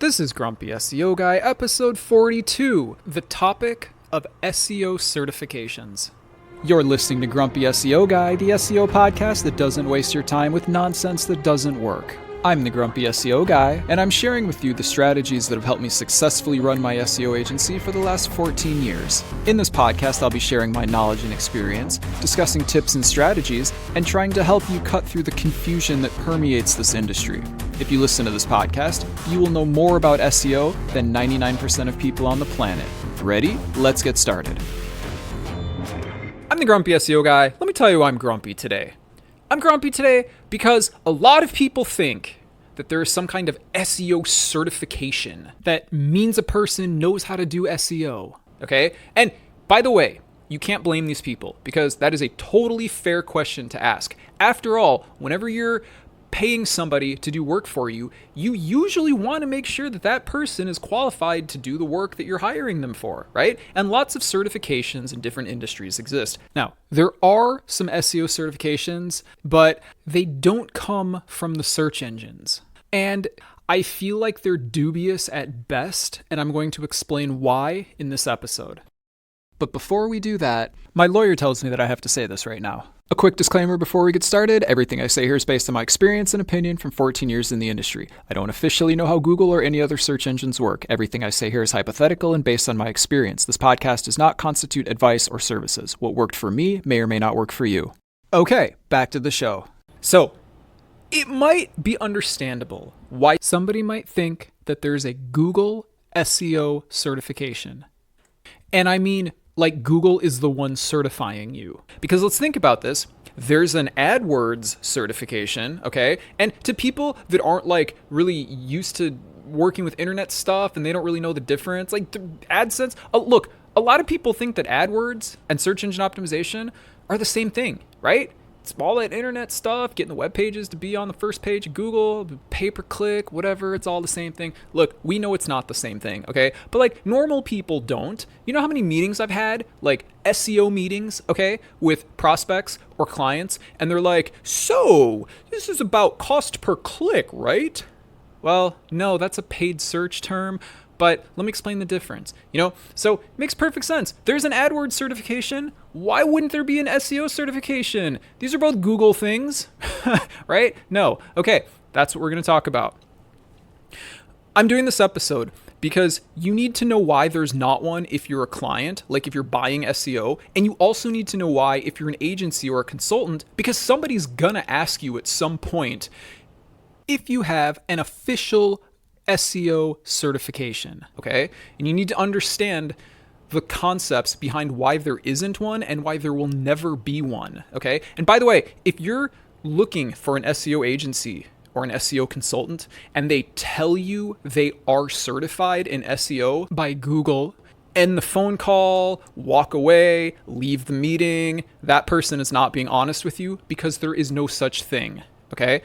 This is Grumpy SEO Guy, episode 42, the topic of SEO certifications. You're listening to Grumpy SEO Guy, the SEO podcast that doesn't waste your time with nonsense that doesn't work. I'm the Grumpy SEO Guy, and I'm sharing with you the strategies that have helped me successfully run my SEO agency for the last 14 years. In this podcast, I'll be sharing my knowledge and experience, discussing tips and strategies, and trying to help you cut through the confusion that permeates this industry. If you listen to this podcast, you will know more about SEO than 99% of people on the planet. Ready? Let's get started. I'm the Grumpy SEO Guy. Let me tell you why I'm grumpy today. I'm grumpy today because a lot of people think that there is some kind of SEO certification that means a person knows how to do SEO, okay? And by the way, you can't blame these people because that is a totally fair question to ask. After all, whenever you're paying somebody to do work for you, you usually want to make sure that that person is qualified to do the work that you're hiring them for, right? And lots of certifications in different industries exist. Now, there are some SEO certifications, but they don't come from the search engines. And I feel like they're dubious at best, and I'm going to explain why in this episode. But before we do that, my lawyer tells me that I have to say this right now. A quick disclaimer before we get started, everything I say here is based on my experience and opinion from 14 years in the industry. I don't officially know how Google or any other search engines work. Everything I say here is hypothetical and based on my experience. This podcast does not constitute advice or services. What worked for me may or may not work for you. Okay, back to the show. So, it might be understandable why somebody might think that there's a Google SEO certification. And I mean, like Google is the one certifying you. Because let's think about this. There's an AdWords certification, okay? And to people that aren't like really used to working with internet stuff and they don't really know the difference, like the AdSense, look, a lot of people think that AdWords and search engine optimization are the same thing, right? It's all that internet stuff, getting the web pages to be on the first page of Google, pay-per-click, whatever, it's all the same thing. Look, we know it's not the same thing, okay? But like normal people don't. You know how many meetings I've had, like SEO meetings, okay, with prospects or clients, and they're like, so this is about cost per click, right? Well, no, that's a paid search term. But let me explain the difference, So it makes perfect sense. There's an AdWords certification. Why wouldn't there be an SEO certification? These are both Google things, right? No. Okay, that's what we're going to talk about. I'm doing this episode because you need to know why there's not one if you're a client, like if you're buying SEO, and you also need to know why if you're an agency or a consultant, because somebody's going to ask you at some point if you have an official SEO certification, okay? And you need to understand the concepts behind why there isn't one and why there will never be one, okay? And by the way, if you're looking for an SEO agency or an SEO consultant and they tell you they are certified in SEO by Google, end the phone call, walk away, leave the meeting, that person is not being honest with you because there is no such thing, okay?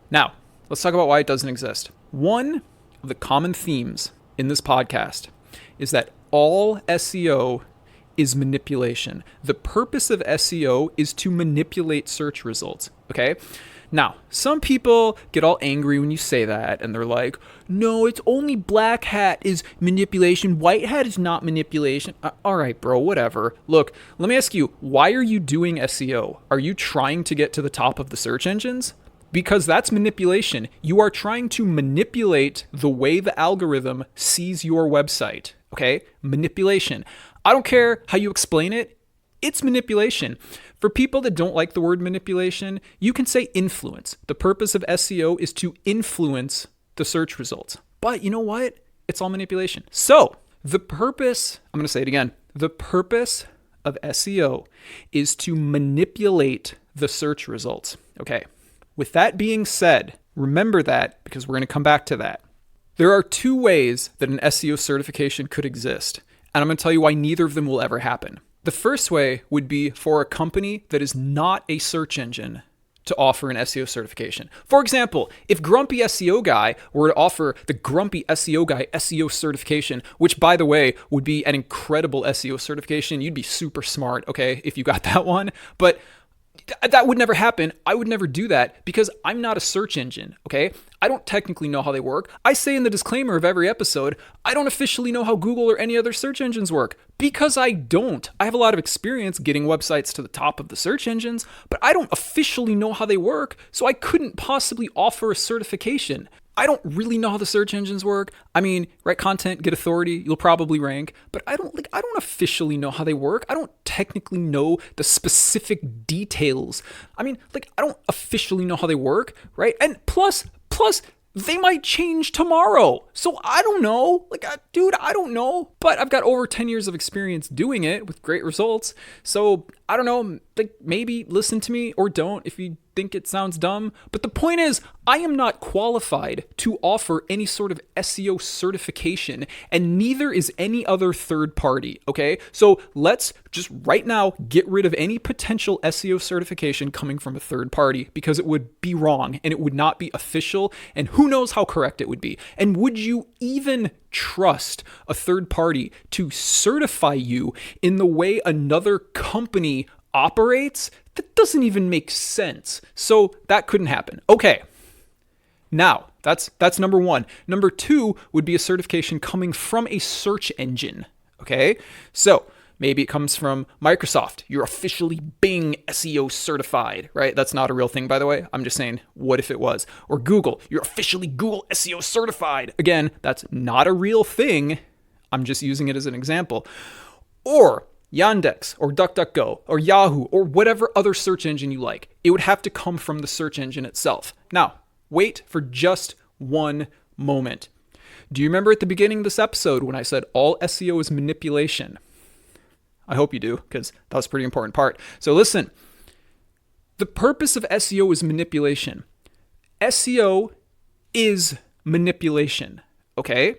Now, let's talk about why it doesn't exist. One of the common themes in this podcast is that all SEO is manipulation. The purpose of SEO is to manipulate search results, okay? Now, some people get all angry when you say that, and they're like, no, it's only black hat is manipulation. White hat is not manipulation. All right, bro, whatever. Look, let me ask you, why are you doing SEO? Are you trying to get to the top of the search engines? Because that's manipulation. You are trying to manipulate the way the algorithm sees your website, okay? Manipulation. I don't care how you explain it. It's manipulation. For people that don't like the word manipulation, you can say influence. The purpose of SEO is to influence the search results. But you know what? It's all manipulation. So the purpose, I'm going to say it again, the purpose of SEO is to manipulate the search results, okay? With that being said, remember that because we're going to come back to that. There are two ways that an SEO certification could exist, and I'm going to tell you why neither of them will ever happen. The first way would be for a company that is not a search engine to offer an SEO certification. For example, if Grumpy SEO Guy were to offer the Grumpy SEO Guy SEO certification, which by the way would be an incredible SEO certification, you'd be super smart, okay, if you got that one, but That would never happen. I would never do that because I'm not a search engine, okay? I don't technically know how they work. I say in the disclaimer of every episode, I don't officially know how Google or any other search engines work because I don't. I have a lot of experience getting websites to the top of the search engines, but I don't officially know how they work, so I couldn't possibly offer a certification. I don't really know how the search engines work. I mean, write content, get authority, you'll probably rank, but I don't officially know how they work. I don't technically know the specific details. I mean, I don't officially know how they work, right? And plus they might change tomorrow. So I don't know. Dude, I don't know. But I've got over 10 years of experience doing it with great results. So I don't know. Maybe listen to me or don't if you think it sounds dumb. But the point is, I am not qualified to offer any sort of SEO certification, and neither is any other third party, okay? So let's just right now get rid of any potential SEO certification coming from a third party, because it would be wrong and it would not be official, and who knows how correct it would be. And would you even trust a third party to certify you in the way another company operates? That doesn't even make sense. So that couldn't happen. Okay. Now, that's number one. Number two would be a certification coming from a search engine. Okay. So maybe it comes from Microsoft. You're officially Bing SEO certified, right? That's not a real thing, by the way. I'm just saying, what if it was? Or Google. You're officially Google SEO certified. Again, that's not a real thing. I'm just using it as an example. Or Yandex or DuckDuckGo or Yahoo or whatever other search engine you like. It would have to come from the search engine itself. Now, wait for just one moment. Do you remember at the beginning of this episode when I said all SEO is manipulation? I hope you do, because that was a pretty important part. So listen, the purpose of SEO is manipulation. SEO is manipulation, okay?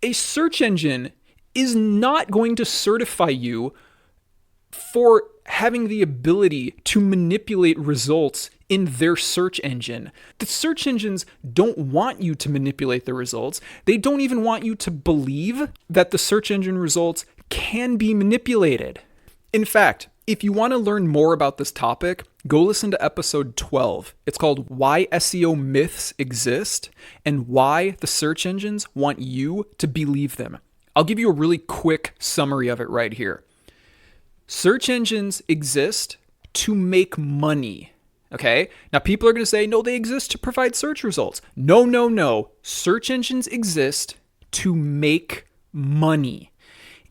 A search engine is not going to certify you for having the ability to manipulate results in their search engine. The search engines don't want you to manipulate the results. They don't even want you to believe that the search engine results can be manipulated. In fact, if you want to learn more about this topic, go listen to episode 12. It's called Why SEO Myths Exist and Why the Search Engines Want You to Believe Them. I'll give you a really quick summary of it right here. Search engines exist to make money, okay? Now, people are going to say, no, they exist to provide search results. No. Search engines exist to make money.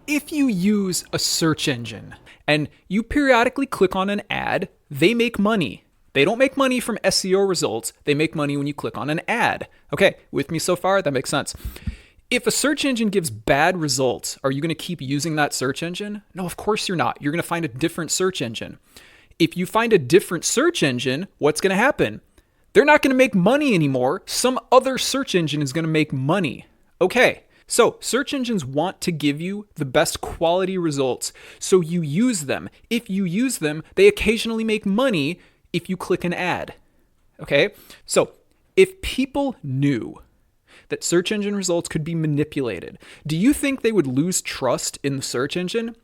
If you use a search engine and you periodically click on an ad, they make money. They don't make money from SEO results. They make money when you click on an ad. Okay, with me so far? That makes sense. If a search engine gives bad results, are you going to keep using that search engine? No, of course you're not. You're going to find a different search engine. If you find a different search engine, what's going to happen? They're not going to make money anymore. Some other search engine is going to make money. Okay, so search engines want to give you the best quality results, so you use them. If you use them, they occasionally make money if you click an ad. Okay, so if people knew that search engine results could be manipulated, do you think they would lose trust in the search engine?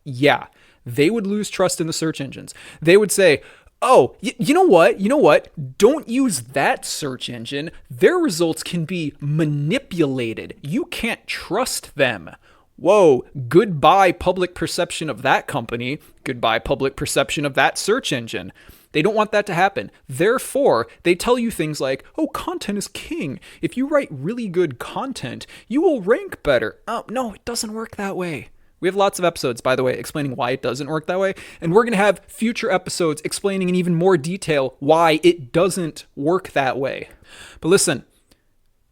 Yeah, they would lose trust in the search engines. They would say, oh, you know what? Don't use that search engine. Their results can be manipulated. You can't trust them. Whoa, goodbye public perception of that company. Goodbye public perception of that search engine. They don't want that to happen. Therefore, they tell you things like, oh, content is king. If you write really good content, you will rank better. Oh, no, it doesn't work that way. We have lots of episodes, by the way, explaining why it doesn't work that way. And we're going to have future episodes explaining in even more detail why it doesn't work that way. But listen,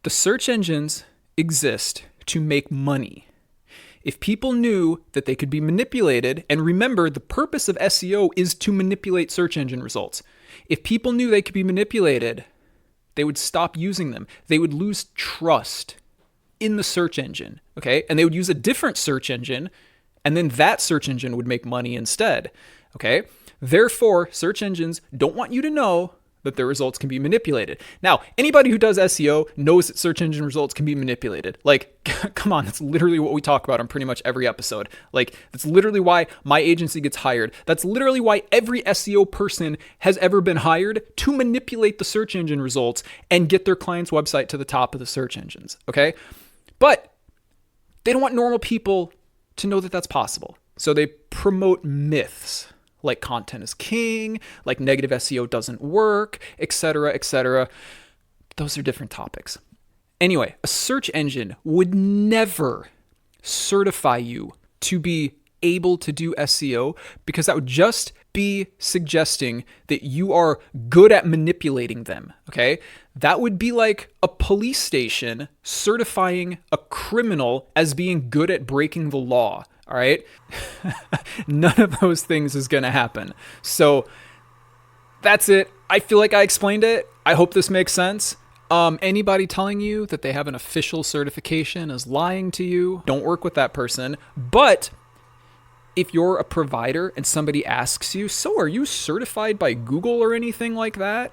the search engines exist to make money. If people knew that they could be manipulated, and remember, the purpose of SEO is to manipulate search engine results. If people knew they could be manipulated, they would stop using them. They would lose trust in the search engine, okay? And they would use a different search engine, and then that search engine would make money instead, okay? Therefore, search engines don't want you to know that their results can be manipulated. Now, anybody who does SEO knows that search engine results can be manipulated. Like, come on, that's literally what we talk about on pretty much every episode. Like, that's literally why my agency gets hired. That's literally why every SEO person has ever been hired, to manipulate the search engine results and get their client's website to the top of the search engines, okay? But they don't want normal people to know that that's possible. So they promote myths like content is king, like negative SEO doesn't work, etc., etc. Those are different topics. Anyway, a search engine would never certify you to be able to do SEO, because that would just be suggesting that you are good at manipulating them, okay? That would be like a police station certifying a criminal as being good at breaking the law, all right? None of those things is going to happen. So that's it. I feel like I explained it. I hope this makes sense. Anybody telling you that they have an official certification is lying to you. Don't work with that person. But if you're a provider and somebody asks you, so are you certified by Google or anything like that?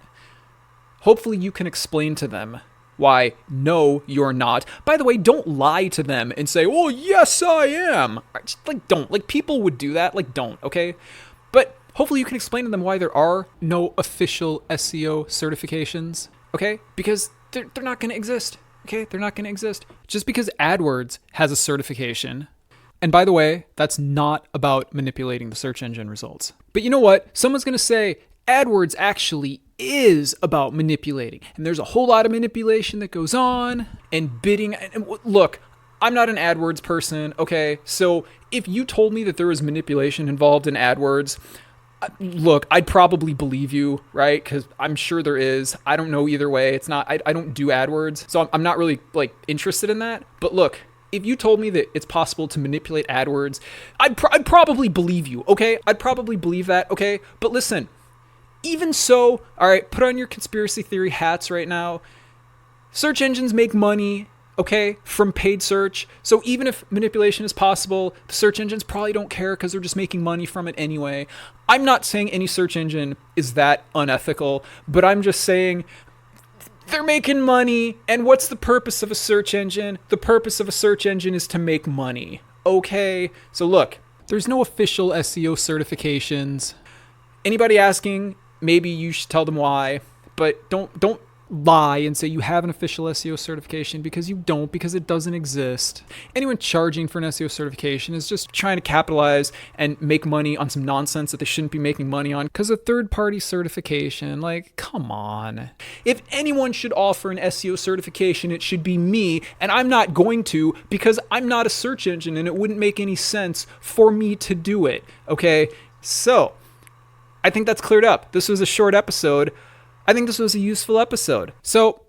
Hopefully you can explain to them why, no, you're not. By the way, don't lie to them and say, oh, yes, I am. Just, don't. People would do that. Don't, okay? But hopefully you can explain to them why there are no official SEO certifications, okay? Because they're not going to exist, okay? They're not going to exist. Just because AdWords has a certification. And by the way, that's not about manipulating the search engine results. But you know what? Someone's going to say, AdWords actually is about manipulating. And there's a whole lot of manipulation that goes on, and bidding. And look, I'm not an AdWords person, okay? So if you told me that there was manipulation involved in AdWords, look, I'd probably believe you, right? Because I'm sure there is. I don't know either way. It's not, I don't do AdWords, so I'm not really interested in that. But look, if you told me that it's possible to manipulate AdWords, I'd probably believe you, okay? I'd probably believe that, okay? But listen, even so, all right, put on your conspiracy theory hats right now. Search engines make money, okay, from paid search. So even if manipulation is possible, the search engines probably don't care because they're just making money from it anyway. I'm not saying any search engine is that unethical, but I'm just saying they're making money. And what's the purpose of a search engine? The purpose of a search engine is to make money, okay? So look, there's no official SEO certifications. Anybody asking, maybe you should tell them why, but don't lie and say you have an official SEO certification, because you don't, because it doesn't exist. Anyone charging for an SEO certification is just trying to capitalize and make money on some nonsense that they shouldn't be making money on, because a third-party certification, come on. If anyone should offer an SEO certification, it should be me, and I'm not going to, because I'm not a search engine and it wouldn't make any sense for me to do it, okay? So I think that's cleared up. This was a short episode. I think this was a useful episode. So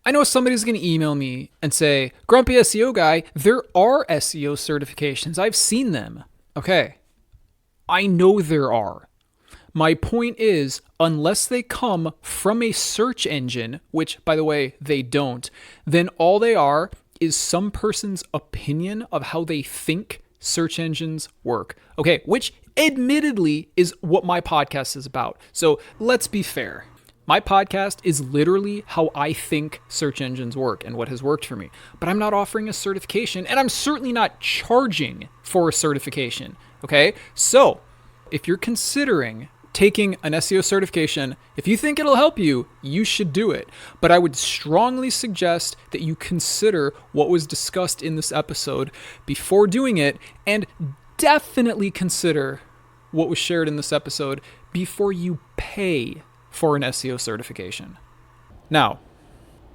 I know somebody's going to email me and say, Grumpy SEO guy, there are SEO certifications. I've seen them. Okay. I know there are. My point is, unless they come from a search engine, which, by the way, they don't, then all they are is some person's opinion of how they think search engines work. Okay, which admittedly is what my podcast is about. So let's be fair. My podcast is literally how I think search engines work and what has worked for me. But I'm not offering a certification, and I'm certainly not charging for a certification. Okay? So if you're considering taking an SEO certification, if you think it'll help you, you should do it. But I would strongly suggest that you consider what was discussed in this episode before doing it, and definitely consider what was shared in this episode before you pay for an SEO certification. Now,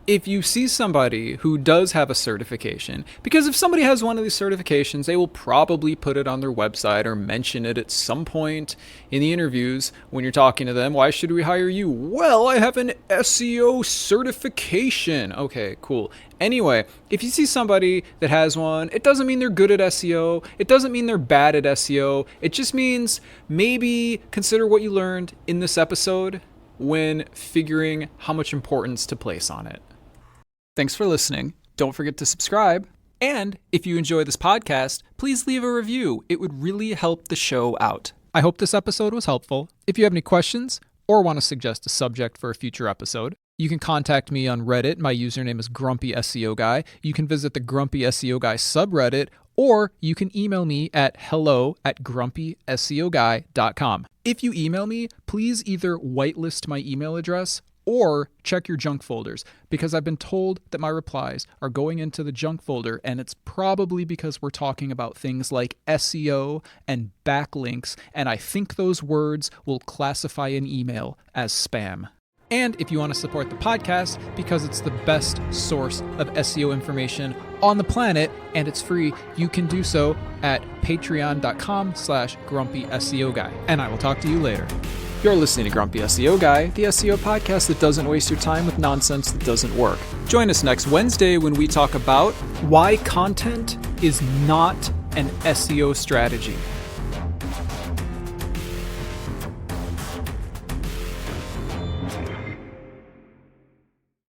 if you see somebody who does have a certification, because if somebody has one of these certifications, they will probably put it on their website or mention it at some point in the interviews when you're talking to them. Why should we hire you? Well, I have an SEO certification. Okay, cool. Anyway, if you see somebody that has one, it doesn't mean they're good at SEO. It doesn't mean they're bad at SEO. It just means maybe consider what you learned in this episode when figuring how much importance to place on it. Thanks for listening. Don't forget to subscribe. And if you enjoy this podcast, please leave a review. It would really help the show out. I hope this episode was helpful. If you have any questions, or want to suggest a subject for a future episode. You can contact me on Reddit. My username is Grumpy SEO Guy. You can visit the Grumpy SEO Guy subreddit, or you can email me at hello@grumpyseoguy.com. If you email me, please either whitelist my email address or check your junk folders, because I've been told that my replies are going into the junk folder, and it's probably because we're talking about things like SEO and backlinks, and I think those words will classify an email as spam. And if you want to support the podcast, because it's the best source of SEO information on the planet and it's free, you can do so at patreon.com/grumpy SEO Guy. And I will talk to you later. You're listening to Grumpy SEO Guy, the SEO podcast that doesn't waste your time with nonsense that doesn't work. Join us next Wednesday when we talk about why content is not an SEO strategy.